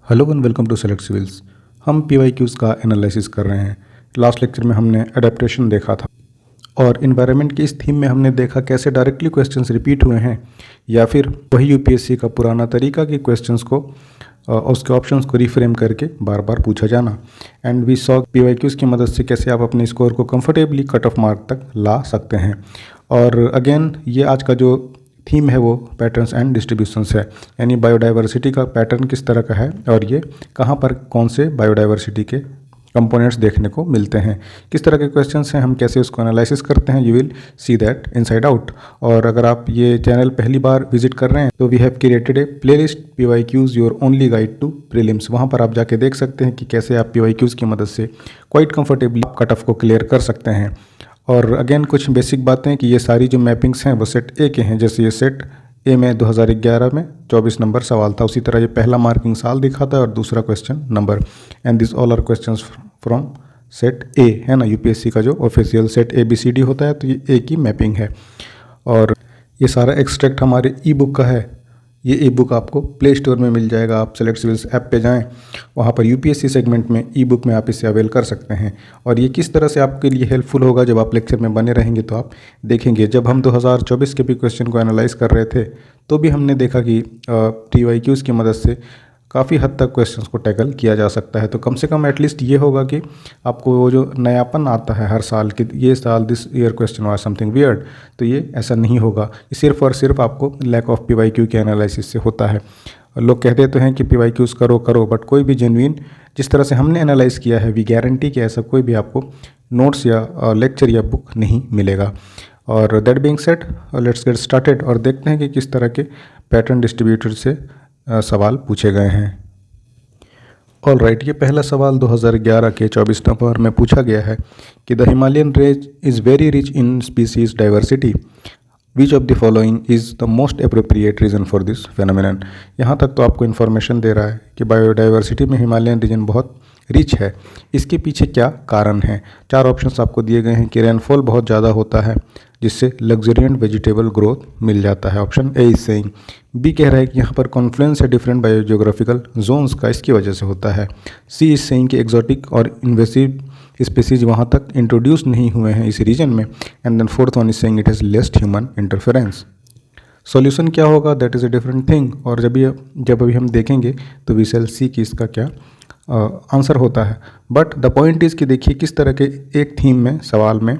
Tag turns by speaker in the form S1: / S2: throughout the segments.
S1: Hello and welcome to select Civils. हम PYQs का analysis कर रहे हैं। लास्ट लेक्चर में हमने अडेप्टेशन देखा था और इन्वायरमेंट की इस थीम में हमने देखा कैसे डायरेक्टली क्वेश्चंस रिपीट हुए हैं या फिर वही यूपीएससी का पुराना तरीका कि क्वेश्चंस को उसके ऑप्शंस को रिफ्रेम करके बार बार पूछा जाना। एंड वी सॉ पीवाईक्यूज़ की मदद से कैसे आप अपने स्कोर को कंफर्टेबली कट ऑफ मार्क तक ला सकते हैं। और अगेन ये आज का जो थीम है वो पैटर्न्स एंड डिस्ट्रीब्यूशंस है, यानी बायोडाइवर्सिटी का पैटर्न किस तरह का है और ये कहाँ पर कौन से बायोडाइवर्सिटी के कंपोनेंट्स देखने को मिलते हैं, किस तरह के क्वेश्चंस हैं, हम कैसे उसको एनालिसिस करते हैं। You will see that inside out. और अगर आप ये चैनल पहली बार विजिट कर रहे हैं तो we have created a playlist PYQs your only guide to prelims. वहाँ पर आप जाके देख सकते हैं कि कैसे आप पीवाईक्यूज़ की मदद से क्वाइट कंफर्टेबली कट ऑफ को क्लियर कर सकते हैं। और अगेन कुछ बेसिक बातें कि ये सारी जो मैपिंग्स हैं वो सेट ए के हैं। जैसे ये सेट ए में 2011 में 24 नंबर सवाल था, उसी तरह ये पहला मार्किंग साल दिखाता है और दूसरा question number. And this all are questions from set A, है ना। यूपीएससी का जो ऑफिशियल सेट ABCD होता है तो ये ए की मैपिंग है। और ये सारा एक्सट्रैक्ट हमारे ई बुक का है। ये ई बुक आपको प्ले स्टोर में मिल जाएगा। आप सेलेक्ट सिविल्स ऐप पे जाएं, वहाँ पर यूपीएससी सेगमेंट में ई बुक में आप इसे अवेल कर सकते हैं। और ये किस तरह से आपके लिए हेल्पफुल होगा, जब आप लेक्चर में बने रहेंगे तो आप देखेंगे। जब हम 2024 के भी क्वेश्चन को एनालाइज कर रहे थे तो भी हमने देखा कि पीवाईक्यूज़ की मदद से काफ़ी हद तक क्वेश्चंस को टैकल किया जा सकता है। तो कम से कम एटलीस्ट ये होगा कि आपको वो जो नयापन आता है हर साल कि ये साल this year question was something weird, तो ये ऐसा नहीं होगा। ये सिर्फ और सिर्फ आपको लैक ऑफ पीवाईक्यू के एनालिसिस से होता है। लोग कहते तो हैं कि पीवाईक्यूज़ करो करो, बट कोई भी जेन्युइन जिस तरह से हमने एनालाइज किया है, वी गारंटी कि ऐसा कोई भी आपको नोट्स या लेक्चर या बुक नहीं मिलेगा। और that being said, let's get started और देखते हैं कि किस तरह के पैटर्न डिस्ट्रीब्यूटर से सवाल पूछे गए हैं। ऑल राइट, ये पहला सवाल 2011 के 24 नवंबर में पूछा गया है कि the Himalayan range is very rich in species diversity, which of the following is the most appropriate reason for this phenomenon. यहाँ तक तो आपको इन्फॉर्मेशन दे रहा है कि बायोडाइवर्सिटी में हिमालयन रीजन बहुत रिच है। इसके पीछे क्या कारण है? चार ऑप्शंस आपको दिए गए हैं कि रेनफॉल बहुत ज़्यादा होता है जिससे लग्जरियंट वेजिटेबल ग्रोथ मिल जाता है, option A is saying. B कह रहा है कि यहाँ पर कॉन्फ्लुएंस है डिफरेंट बायोजियोग्राफिकल जोन्स का, इसकी वजह से होता है। सी इज सेइंग कि एक्जॉटिक और इन्वेसिव स्पीसीज वहाँ तक इंट्रोड्यूस नहीं हुए हैं इस रीजन में। And then fourth one is saying it has less human interference. Solution क्या होगा, that is a different thing. और जब अभी हम देखेंगे तो वी शैल सी कि इसका क्या आंसर होता है। बट द पॉइंट इज़ कि देखिए किस तरह के एक थीम में सवाल में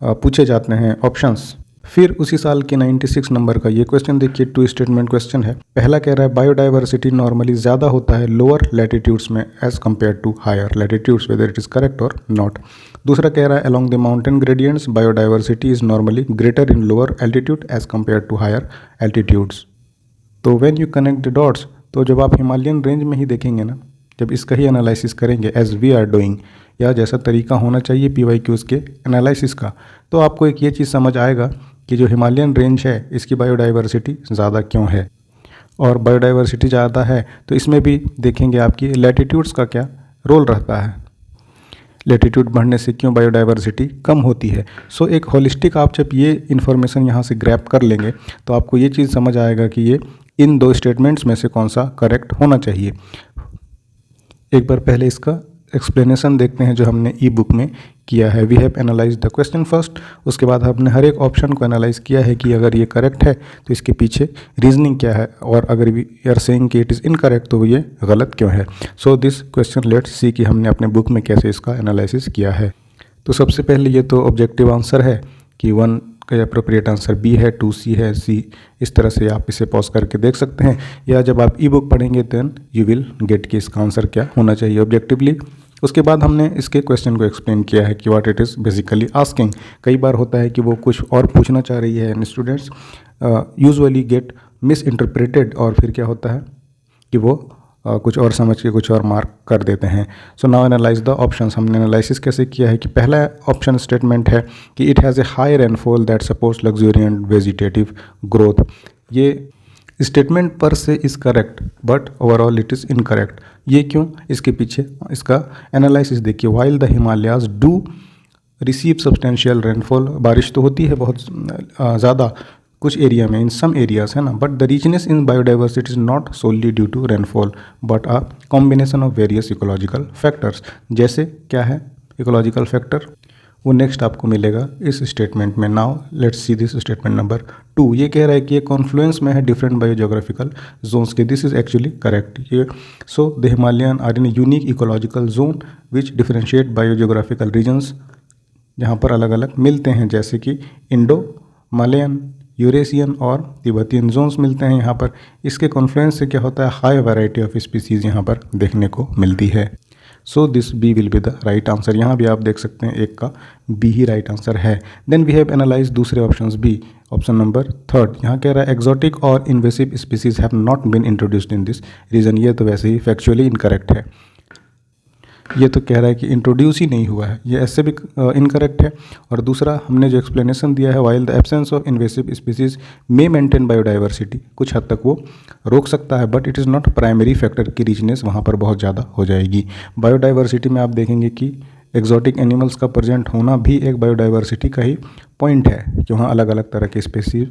S1: पूछे जाते हैं ऑप्शंस। फिर उसी साल के 96 नंबर का ये क्वेश्चन देखिए, 2 स्टेटमेंट क्वेश्चन है। पहला कह रहा है बायोडाइवर्सिटी नॉर्मली ज़्यादा होता है लोअर लैटिट्यूड्स में as compared to higher latitudes, whether it is correct और नॉट। दूसरा कह रहा है along the mountain gradients biodiversity is normally greater in lower altitude as compared to higher altitudes. तो when you connect the dots, तो जब आप Himalayan range में ही देखेंगे ना, जब इसका ही एनालिसिस करेंगे एज वी आर डूइंग, या जैसा तरीका होना चाहिए पीवाईक्यूज़ के एनालिसिस का, तो आपको एक ये चीज़ समझ आएगा कि जो हिमालयन रेंज है इसकी बायोडाइवर्सिटी ज़्यादा क्यों है। और बायोडाइवर्सिटी ज़्यादा है तो इसमें भी देखेंगे आपकी लैटिट्यूड्स का क्या रोल रहता है। लैटिट्यूड बढ़ने से क्यों बायोडाइवर्सिटी कम होती है। सो एक होलिस्टिक आप जब ये इन्फॉर्मेशन यहाँ से ग्रैब कर लेंगे तो आपको ये चीज़ समझ आएगा कि ये इन दो स्टेटमेंट्स में से कौन सा करेक्ट होना चाहिए। एक बार पहले इसका एक्सप्लेनेशन देखते हैं जो हमने ई बुक में किया है। We have analyse the question first, उसके बाद हमने हर एक ऑप्शन को एनालाइज किया है कि अगर ये करेक्ट है तो इसके पीछे रीजनिंग क्या है, और अगर वी आर सेइंग कि इट इज़ इनकरेक्ट तो ये गलत क्यों है। So this question let's see कि हमने अपने बुक में कैसे इसका एनालिसिस किया है। तो सबसे पहले ये तो ऑब्जेक्टिव आंसर है कि 1 का अप्रोप्रिएट आंसर बी है, 2C है, सी। इस तरह से आप इसे पॉज करके देख सकते हैं, या जब आप ई बुक पढ़ेंगे देन यू विल गेट कि इसका आंसर क्या होना चाहिए ऑब्जेक्टिवली। उसके बाद हमने इसके क्वेश्चन को एक्सप्लेन किया है कि what it is basically asking. कई बार होता है कि वो कुछ और पूछना चाह रही है and students usually get misinterpreted, और फिर क्या होता है कि वो कुछ और समझ के कुछ और मार्क कर देते हैं। So now analyse the options. हमने एनालिसिस कैसे किया है कि पहला ऑप्शन स्टेटमेंट है कि it has a high rainfall that supports luxuriant vegetative growth. ये statement per se is correct but overall it is incorrect. ये क्यों, इसके पीछे इसका एनालिसिस देखिए। While the Himalayas do receive substantial rainfall, बारिश तो होती है बहुत ज़्यादा, कुछ एरिया में, इन सम एरियाज, है ना, but the richness in biodiversity is not solely due to rainfall but a combination of various ecological factors. जैसे क्या है इकोलॉजिकल फैक्टर, वो नेक्स्ट आपको मिलेगा इस स्टेटमेंट में। Now let's see this statement number 2। ये कह रहा है कि ये कॉन्फ्लुएंस में है डिफरेंट बायोजोग्राफिकल जोन्स के। This is actually correct. ये so the Himalayan are in unique ecological zone which differentiate biogeographical regions, जहाँ पर अलग अलग मिलते हैं, जैसे कि इंडो मालयन, यूरेशियन और तिब्बतियन जोन्स मिलते हैं यहाँ पर। इसके कॉन्फ्लुएंस से क्या होता है, हाई वैरायटी ऑफ स्पीसीज यहाँ पर देखने को मिलती है। So this B will be the right answer. यहाँ भी आप देख सकते हैं एक का बी ही राइट आंसर है। देन वी हैव एनालाइज दूसरे ऑप्शंस बी, ऑप्शन नंबर 3। यहाँ कह रहा है एक्जोटिक और invasive species have not been introduced in this region. ये तो वैसे ही फैक्चुअली इनकरेक्ट है। ये तो कह रहा है कि इंट्रोड्यूस ही नहीं हुआ है, ये ऐसे भी इनकरेक्ट है। और दूसरा हमने जो एक्सप्लेनेशन दिया है, while the absence of invasive species may maintain biodiversity, कुछ हद तक वो रोक सकता है, but it is not primary factor की रिचनेस वहाँ पर बहुत ज़्यादा हो जाएगी। बायोडाइवर्सिटी में आप देखेंगे कि एक्जॉटिक एनिमल्स का प्रेजेंट होना भी एक बायोडाइवर्सिटी का ही पॉइंट है, कि वहाँ अलग अलग तरह के स्पीसीज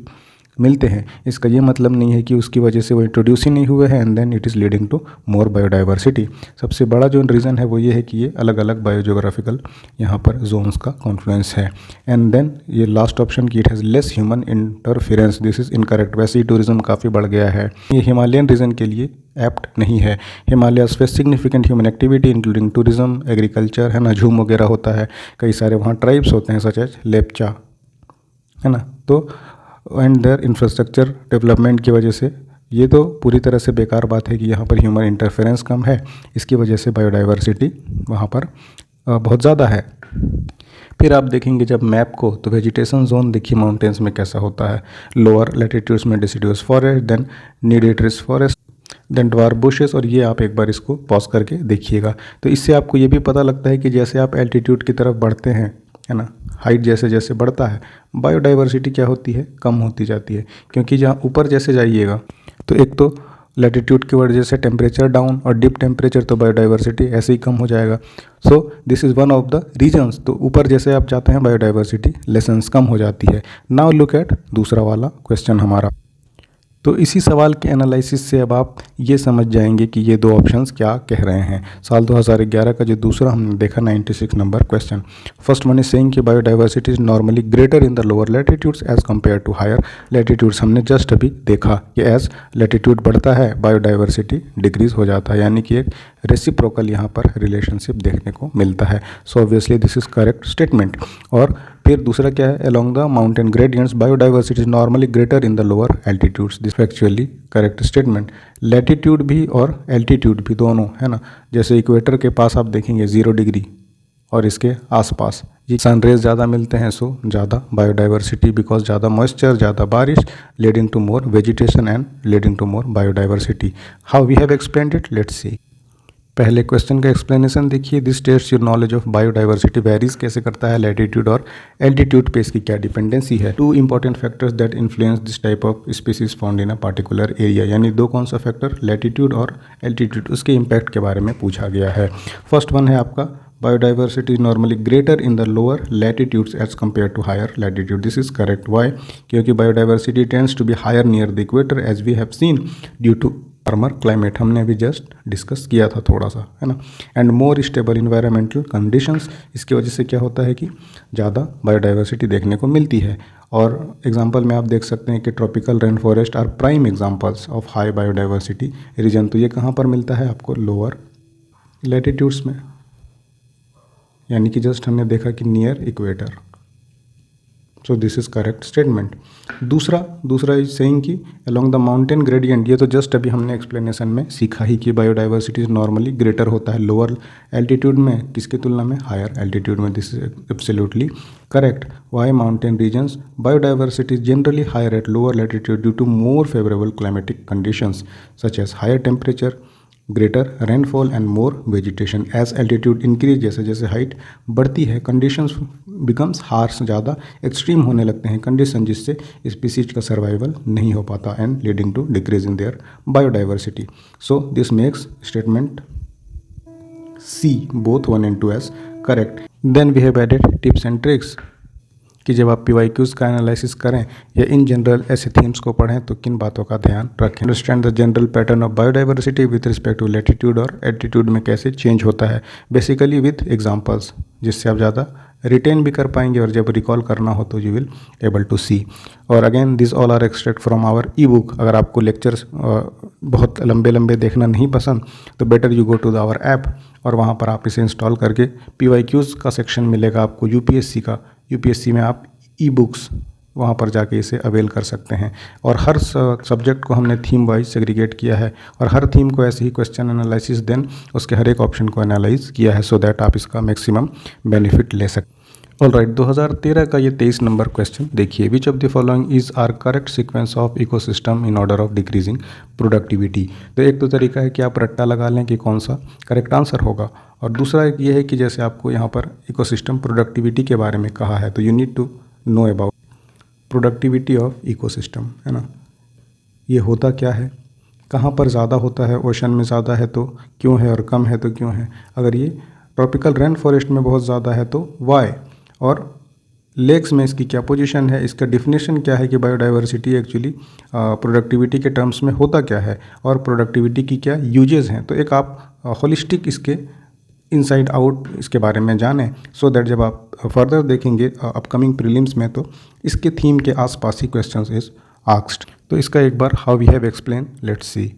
S1: मिलते हैं। इसका ये मतलब नहीं है कि उसकी वजह से वो इंट्रोड्यूस ही नहीं हुए हैं and then it is leading to more biodiversity. सबसे बड़ा जो रीज़न है वो ये है कि ये अलग अलग बायोजोग्राफिकल यहाँ पर जोन्स का कॉन्फ्लुएंस है। एंड देन ये लास्ट ऑप्शन की it has less human interference, this is incorrect. वैसे ही टूरिज्म काफ़ी बढ़ गया है, ये हिमालयन रीजन के लिए एप्ट नहीं है। Himalaya face significant human activity including tourism, agriculture, है ना, झूम वगैरह होता है, कई सारे वहाँ ट्राइब्स होते हैं सच एज लेपचा, है ना। तो एंड देयर इंफ्रास्ट्रक्चर डेवलपमेंट की वजह से ये तो पूरी तरह से बेकार बात है कि यहाँ पर ह्यूमन इंटरफेरेंस कम है, इसकी वजह से बायोडाइवर्सिटी वहाँ पर बहुत ज़्यादा है। फिर आप देखेंगे जब मैप को, तो वेजिटेशन जोन देखिए माउंटेन्स में कैसा होता है। लोअर लैटिट्यूड्स में deciduous forest, then needle trees forest, then dwarf bushes. और ये आप एक बार इसको पॉज करके देखिएगा, तो इससे आपको ये भी पता लगता है कि जैसे आप एल्टीट्यूड की तरफ बढ़ते हैं, है ना, हाइट जैसे जैसे बढ़ता है, बायोडाइवर्सिटी क्या होती है, कम होती जाती है। क्योंकि जहाँ ऊपर जैसे जाइएगा तो एक तो लैटिट्यूड की वजह से टेम्परेचर डाउन और डिप टेम्परेचर, तो बायोडाइवर्सिटी ऐसे ही कम हो जाएगा। So this is one of the reasons. तो ऊपर जैसे आप जाते हैं बायोडाइवर्सिटी लेसन्स कम हो जाती है। नाउ लुक एट दूसरा वाला क्वेश्चन हमारा। तो इसी सवाल के एनालिसिस से अब आप ये समझ जाएंगे कि ये दो ऑप्शंस क्या कह रहे हैं। साल 2011 का जो दूसरा हमने देखा 96 number question, first one is saying कि biodiversity is normally greater in the lower latitudes as compared to higher latitudes. हमने जस्ट अभी देखा कि एज लैटिट्यूड बढ़ता है बायोडाइवर्सिटी डिक्रीज हो जाता है, यानी कि एक रेसिप्रोकल यहाँ पर रिलेशनशिप देखने को मिलता है। So obviously this is correct statement. और फिर दूसरा क्या है, along the mountain gradients biodiversity is normally greater in the lower altitudes. This actually correct statement. Latitude भी और एल्टीट्यूड भी दोनों, है ना, जैसे इक्वेटर के पास आप देखेंगे 0 डिग्री और इसके आसपास ये सन रेज ज़्यादा मिलते हैं, सो ज़्यादा बायोडाइवर्सिटी, बिकॉज ज़्यादा मॉइस्चर, ज़्यादा बारिश, leading to more vegetation and leading to more biodiversity. How we have explained it, let's see. पहले क्वेश्चन का एक्सप्लेनेशन देखिए। This test your knowledge of biodiversity varies कैसे करता है, लैटिट्यूड और एल्टीट्यूड पे इसकी क्या डिपेंडेंसी है। 2 important factors that influence this type of species found in a particular area, यानी दो कौन सा फैक्टर, लैटिट्यूड और एल्टीट्यूड, उसके इम्पैक्ट के बारे में पूछा गया है। फर्स्ट वन है आपका biodiversity is normally greater in the lower latitudes as compared to higher latitude. This is correct. Why, क्योंकि biodiversity tends to be higher near the equator as we have seen due to warmer climate, हमने अभी just discuss किया था थोड़ा सा, है ना, and more stable environmental conditions. इसकी वजह से क्या होता है कि ज़्यादा बायोडाइवर्सिटी देखने को मिलती है। और एग्जांपल में आप देख सकते हैं कि tropical rain forest are prime examples of high biodiversity region. तो ये कहाँ पर मिलता है आपको, लोअर लैटिट्यूड्स में, यानी कि जस्ट हमने देखा कि near equator. So this is correct statement. दूसरा इज सेइंग कि अलोंग द माउंटेन ग्रेडियंट, ये तो जस्ट अभी हमने एक्सप्लेनेशन में सीखा ही कि बायोडाइवर्सिटी नॉर्मली ग्रेटर होता है लोअर एल्टीट्यूड में, किसकी तुलना में, हायर एल्टीट्यूड में। This is absolutely correct. Why mountain regions biodiversity generally higher at lower latitude due to more favourable climatic conditions such as higher temperature, greater rainfall and more vegetation. As altitude increase, जैसे जैसे height बढ़ती है, conditions becomes harsh, ज़्यादा extreme होने लगते हैं condition, जिससे species का सर्वाइवल नहीं हो पाता and leading to decrease in their biodiversity. So this makes statement C both 1 and 2 as correct. Then we have added tips and tricks. कि जब आप PYQs का एनालिसिस करें या इन जनरल ऐसे थीम्स को पढ़ें तो किन बातों का ध्यान रखें। Understand the general pattern of biodiversity with respect to latitude और एल्टीट्यूड में कैसे चेंज होता है, बेसिकली विद एग्जांपल्स, जिससे आप ज़्यादा रिटेन भी कर पाएंगे और जब रिकॉल करना हो तो you will able to see. और again this all are extract from our E book. अगर आपको लेक्चर्स बहुत लंबे लंबे देखना नहीं पसंद तो better you go to our app और वहाँ पर आप इसे इंस्टॉल करके PYQs का सेक्शन मिलेगा आपको UPSC का। UPSC में आप ई बुक्स वहाँ पर जाके इसे अवेल कर सकते हैं। और हर सब्जेक्ट को हमने थीम वाइज सेग्रीगेट किया है और हर थीम को ऐसे ही क्वेश्चन एनालिसिस देन उसके हर एक ऑप्शन को एनालाइज किया है सो दैट आप इसका मैक्सिमम बेनिफिट ले सकते। ऑलराइट, 2013 का ये 23 नंबर क्वेश्चन देखिए, which of the following is are correct sequence of ecosystem in order of decreasing productivity. तो एक तो तरीका है कि आप रट्टा लगा लें कि कौन सा करेक्ट आंसर होगा, और दूसरा एक ये है कि जैसे आपको यहाँ पर इकोसिस्टम प्रोडक्टिविटी के बारे में कहा है तो you need to know about productivity of ecosystem, है ना। ये होता क्या है, कहाँ पर ज़्यादा होता है, ओशन में ज़्यादा है तो क्यों है और कम है तो क्यों है, अगर ये ट्रॉपिकल रेन फॉरेस्ट में बहुत ज़्यादा है तो वाई, और लेक्स में इसकी क्या पोजीशन है, इसका डिफिनेशन क्या है कि बायोडाइवर्सिटी एक्चुअली प्रोडक्टिविटी के टर्म्स में होता क्या है और प्रोडक्टिविटी की क्या यूजेस हैं। तो एक आप होलिस्टिक इसके इनसाइड आउट इसके बारे में जानें सो दैट जब आप फर्दर देखेंगे अपकमिंग प्रीलिम्स में तो इसके थीम के आसपास ही क्वेश्चंस इज आस्क्ड। तो इसका एक बार how we have explain, let's see.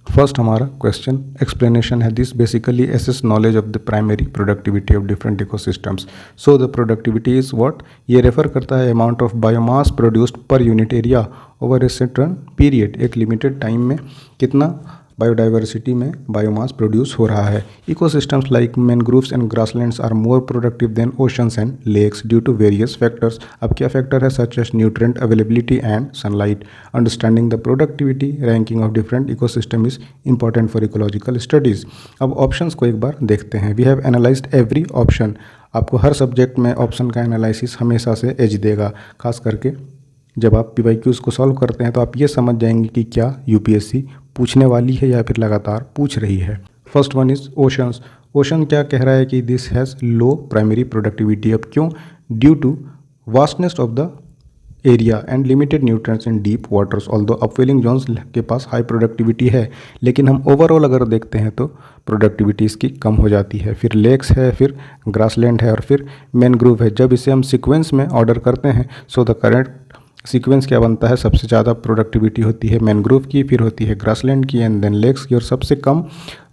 S1: First हमारा क्वेश्चन एक्सप्लेनेशन है, this basically assesses knowledge of the primary productivity of different ecosystems. So the productivity is what, ये रेफर करता है amount of biomass produced per unit area over a certain period, एक limited time में कितना biodiversity में biomass produce हो रहा है। Ecosystems like mangroves and grasslands are more productive than oceans and lakes due to various factors. अब क्या factor है, such as nutrient availability and sunlight. Understanding the productivity ranking of different ecosystem is important for ecological studies. अब options को एक बार देखते हैं। We have analysed every option. आपको हर सब्जेक्ट में ऑप्शन का एनालिसिस हमेशा से एज देगा, खास करके जब आप PYQs को सॉल्व करते हैं तो आप ये समझ जाएंगे कि क्या UPSC पूछने वाली है या फिर लगातार पूछ रही है। First one is oceans. Ocean क्या कह रहा है कि this has low primary productivity. अब क्यों, due to vastness of the area and limited nutrients in deep waters. Although upwelling zones के पास हाई प्रोडक्टिविटी है लेकिन हम ओवरऑल अगर देखते हैं तो प्रोडक्टिविटी इसकी कम हो जाती है। फिर लेक्स है, फिर ग्रासलैंड है और फिर मैनग्रोव है। जब इसे हम सीक्वेंस में ऑर्डर करते हैं सो द करेक्ट सीक्वेंस क्या बनता है, सबसे ज़्यादा प्रोडक्टिविटी होती है मैनग्रोव की, फिर होती है ग्रासलैंड की एंड देन लेक्स की, और सबसे कम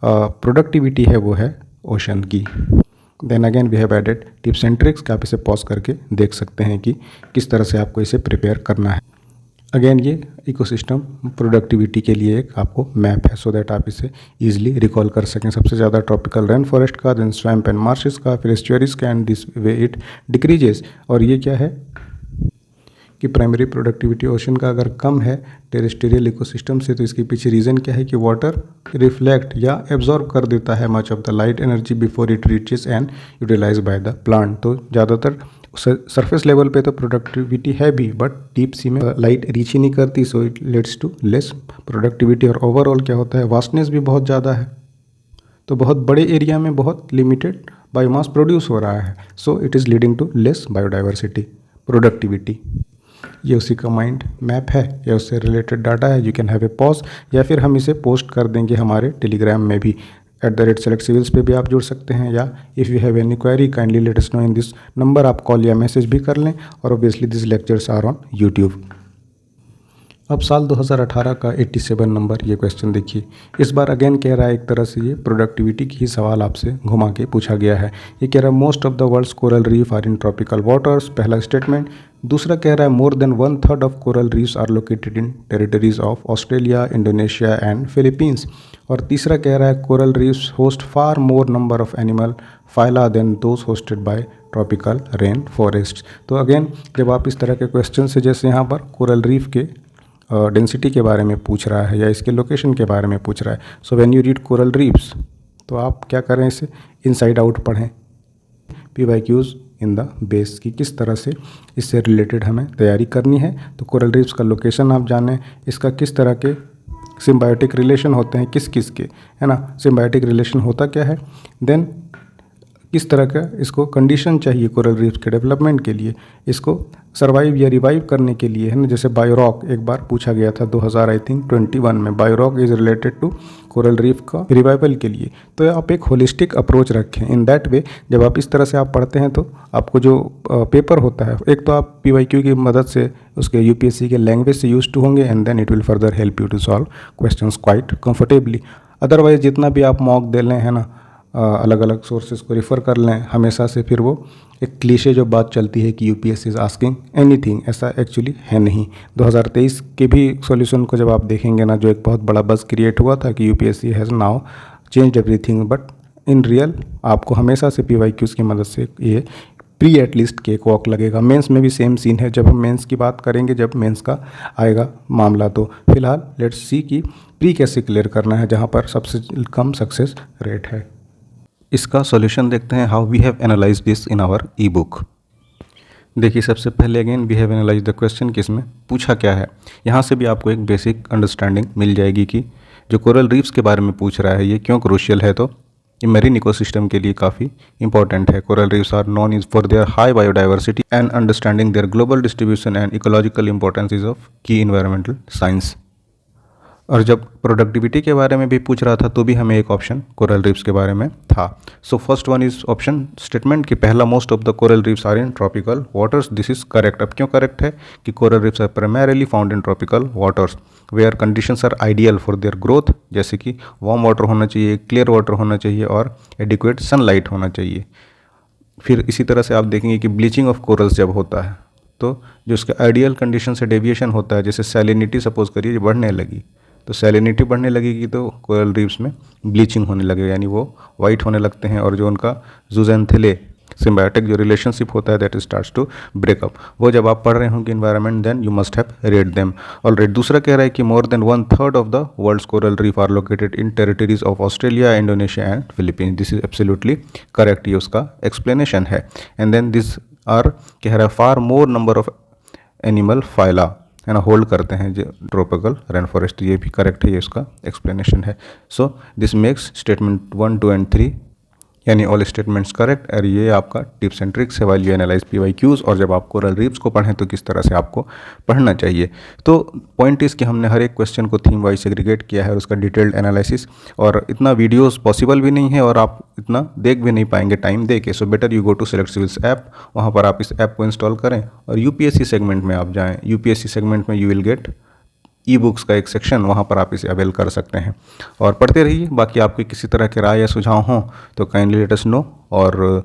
S1: प्रोडक्टिविटी है वो है ओशन की। Then again we have added tips and tricks कि आप इसे पॉज करके देख सकते हैं कि किस तरह से आपको इसे प्रिपेयर करना है। अगेन ये इकोसिस्टम प्रोडक्टिविटी के लिए एक आपको मैप है सो दैट आप इसे ईजिली रिकॉल कर सकें। सबसे ज़्यादा ट्रॉपिकल रेन फॉरेस्ट का, देन स्वैम्प एंड मार्शेस का, फिर एस्चुअरीज का, and this way it decreases. और ये क्या है कि प्राइमरी प्रोडक्टिविटी ओशन का अगर कम है टेरेस्ट्रियल इकोसिस्टम से तो इसके पीछे रीज़न क्या है कि वाटर रिफ्लेक्ट या एब्जॉर्ब कर देता है much of the light energy before it reaches and utilise by the plant. तो ज़्यादातर सरफेस लेवल पे तो प्रोडक्टिविटी है भी बट डीप सी में लाइट रीच ही नहीं करती, so it leads to less productivity. और ओवरऑल क्या होता है, वास्टनेस भी बहुत ज़्यादा है तो बहुत बड़े एरिया में बहुत लिमिटेड बायोमास प्रोड्यूस हो रहा है, so it is leading to less biodiversity productivity. ये उसी का माइंड मैप है या उससे रिलेटेड डाटा है। You can have a pause या फिर हम इसे पोस्ट कर देंगे हमारे टेलीग्राम में भी, @SelectCivils पे भी आप जुड़ सकते हैं, या if you have any query kindly let us know in this number. आप कॉल या मैसेज भी कर लें। और obviously this lectures are on YouTube. अब साल 2018 का 87 नंबर ये क्वेश्चन देखिए। इस बार अगेन कह रहा है एक तरह से ये प्रोडक्टिविटी की ही सवाल आपसे घुमा के पूछा गया है। ये कह रहा है most of the world's coral reef are in tropical waters, पहला स्टेटमेंट। दूसरा कह रहा है more than 1/3 of coral reefs are located in territories of Australia, Indonesia and Philippines. और तीसरा कह रहा है coral reefs host far more number of animal phyla than those hosted by tropical rain forest. तो अगेन जब आप इस तरह के क्वेश्चन से, जैसे यहाँ पर कोरल रीफ के डेंसिटी के बारे में पूछ रहा है या इसके लोकेशन के बारे में पूछ रहा है, so when you read coral reefs तो आप क्या करें, इसे इनसाइड आउट पढ़ें। PYQs इन द बेस की किस तरह से इससे रिलेटेड हमें तैयारी करनी है। तो कोरल रीफ्स का लोकेशन आप जानें, इसका किस तरह के सिम्बायोटिक रिलेशन होते हैं किस किस के, है ना, सिम्बायोटिक रिलेशन होता क्या है। देन किस तरह का इसको कंडीशन चाहिए कोरल रीफ्स के डेवलपमेंट के लिए, इसको सर्वाइव या रिवाइव करने के लिए, है ना। जैसे बायोरॉक एक बार पूछा गया था 2000 आई थिंक 21 में, biorock is related to coral reef का रिवाइवल के लिए। तो आप एक होलिस्टिक अप्रोच रखें। इन दैट वे जब आप इस तरह से आप पढ़ते हैं तो आपको जो पेपर होता है, एक तो आप PYQ की मदद से उसके UPSC के लैंग्वेज से यूज टू होंगे and then it will further help you to solve questions quite comfortably. Otherwise जितना भी आप मॉक दे लें, है ना, अलग अलग सोर्सेज को रिफ़र कर लें हमेशा से, फिर वो एक क्लीशे जो बात चलती है कि UPSC इज़ आस्किंग एनीथिंग, ऐसा एक्चुअली है नहीं। 2023 के भी सॉल्यूशन को जब आप देखेंगे ना, जो एक बहुत बड़ा बज़ क्रिएट हुआ था कि UPSC has now changed everything, but in real आपको हमेशा से PYQs की मदद से ये प्री एटलीस्ट केक वॉक लगेगा। मेंस में भी सेम सीन है, जब हम मेंस की बात करेंगे, जब मेंस का आएगा मामला। तो फिलहाल लेट्स सी कि प्री कैसे क्लियर करना है, जहाँ पर सबसे कम सक्सेस रेट है। इसका सॉल्यूशन देखते हैं, how we have analyze this in our E book. देखिए सबसे पहले again we have analyse the question कि इसमें पूछा क्या है। यहाँ से भी आपको एक बेसिक अंडरस्टैंडिंग मिल जाएगी कि जो कोरल रीफ्स के बारे में पूछ रहा है ये क्यों क्रूशियल है। तो ये मेरीन इकोसिस्टम के लिए काफ़ी इंपॉर्टेंट है। Coral reefs are known is for their high biodiversity and understanding their global distribution and ecological importance is of key environmental science. और जब प्रोडक्टिविटी के बारे में भी पूछ रहा था तो भी हमें एक ऑप्शन कोरल रीफ्स के बारे में था। So first one is option statement कि पहला most of the coral reefs are in tropical waters, this is correct. अब क्यों करेक्ट है कि coral reefs are primarily found in tropical waters where conditions are ideal for their growth, जैसे कि warm water होना चाहिए, क्लियर वाटर होना चाहिए और एडिक्वेट सनलाइट होना चाहिए। फिर इसी तरह से आप देखेंगे कि ब्लीचिंग ऑफ कोरल्स जब होता है तो जो उसके आइडियल कंडीशन से डेविएशन होता है, जैसे सैलिनिटी सपोज करिए बढ़ने लगी, तो सैलिनिटी बढ़ने लगेगी तो कोरल रीफ्स में ब्लीचिंग होने लगेगा, यानी वो वाइट होने लगते हैं और जो उनका जूजेंथिले सिम्बायोटिक जो रिलेशनशिप होता है दैट स्टार्ट्स टू ब्रेकअप। वो जब आप पढ़ रहे होंगे environment then you must have read them already. दूसरा कह रहा है कि more than 1/3 of the world's coral reef are located in territories of Australia, Indonesia and Philippines, this is absolutely correct, ये उसका एक्सप्लेनेशन है। एंड देन दिस आर कह रहा है far more number of animal phyla, है ना, hold करते हैं जो ट्रॉपिकल रेन फॉरेस्ट, ये भी करेक्ट है, ये उसका एक्सप्लेनेशन है। So this makes statement 1, 2 and 3 यानी ऑल स्टेटमेंट्स करेक्ट। और ये आपका टिप्स एंड ट्रिक्स है व्हाइल यू एनालाइज PYQs, और जब आप कोरल रीफ्स को पढ़ें तो किस तरह से आपको पढ़ना चाहिए। तो पॉइंट इस कि हमने हर एक क्वेश्चन को थीम वाइज सेग्रीगेट किया है और उसका डिटेल्ड एनालिसिस, और इतना वीडियोस पॉसिबल भी नहीं है और आप इतना देख भी नहीं पाएंगे टाइम दे के। So better you go to select civils app, वहाँ पर आप इस ऐप को इंस्टॉल करें और UPSC सेगमेंट में आप जाएँ। UPSC सेगमेंट में you will get e books का एक सेक्शन, वहाँ पर आप इसे अवेल कर सकते हैं और पढ़ते रहिए। बाकी आपके किसी तरह के राय या सुझाव हों तो काइंडली लेट अस नो, और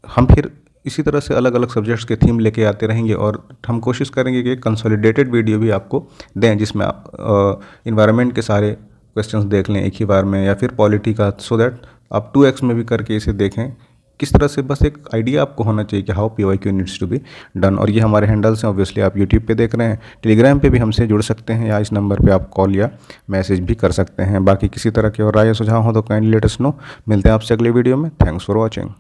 S1: हम फिर इसी तरह से अलग अलग सब्जेक्ट्स के थीम लेके आते रहेंगे और हम कोशिश करेंगे कि एक कंसोलिडेटेड वीडियो भी आपको दें जिसमें आप इन्वायरमेंट के सारे क्वेश्चंस देख लें एक ही बार में, या फिर पॉलिटी का, सो दैट आप 2x में भी करके इसे देखें किस तरह से। बस एक आइडिया आपको होना चाहिए कि how PYQ needs to be done. और ये हमारे हैंडल्स हैं, ऑब्वियसली आप यूट्यूब पे देख रहे हैं, टेलीग्राम पे भी हमसे जुड़ सकते हैं या इस नंबर पे आप कॉल या मैसेज भी कर सकते हैं। बाकी किसी तरह के और राय सुझाव हो तो काइंडली लेट अस नो। मिलते हैं आपसे अगले वीडियो में। Thanks for watching.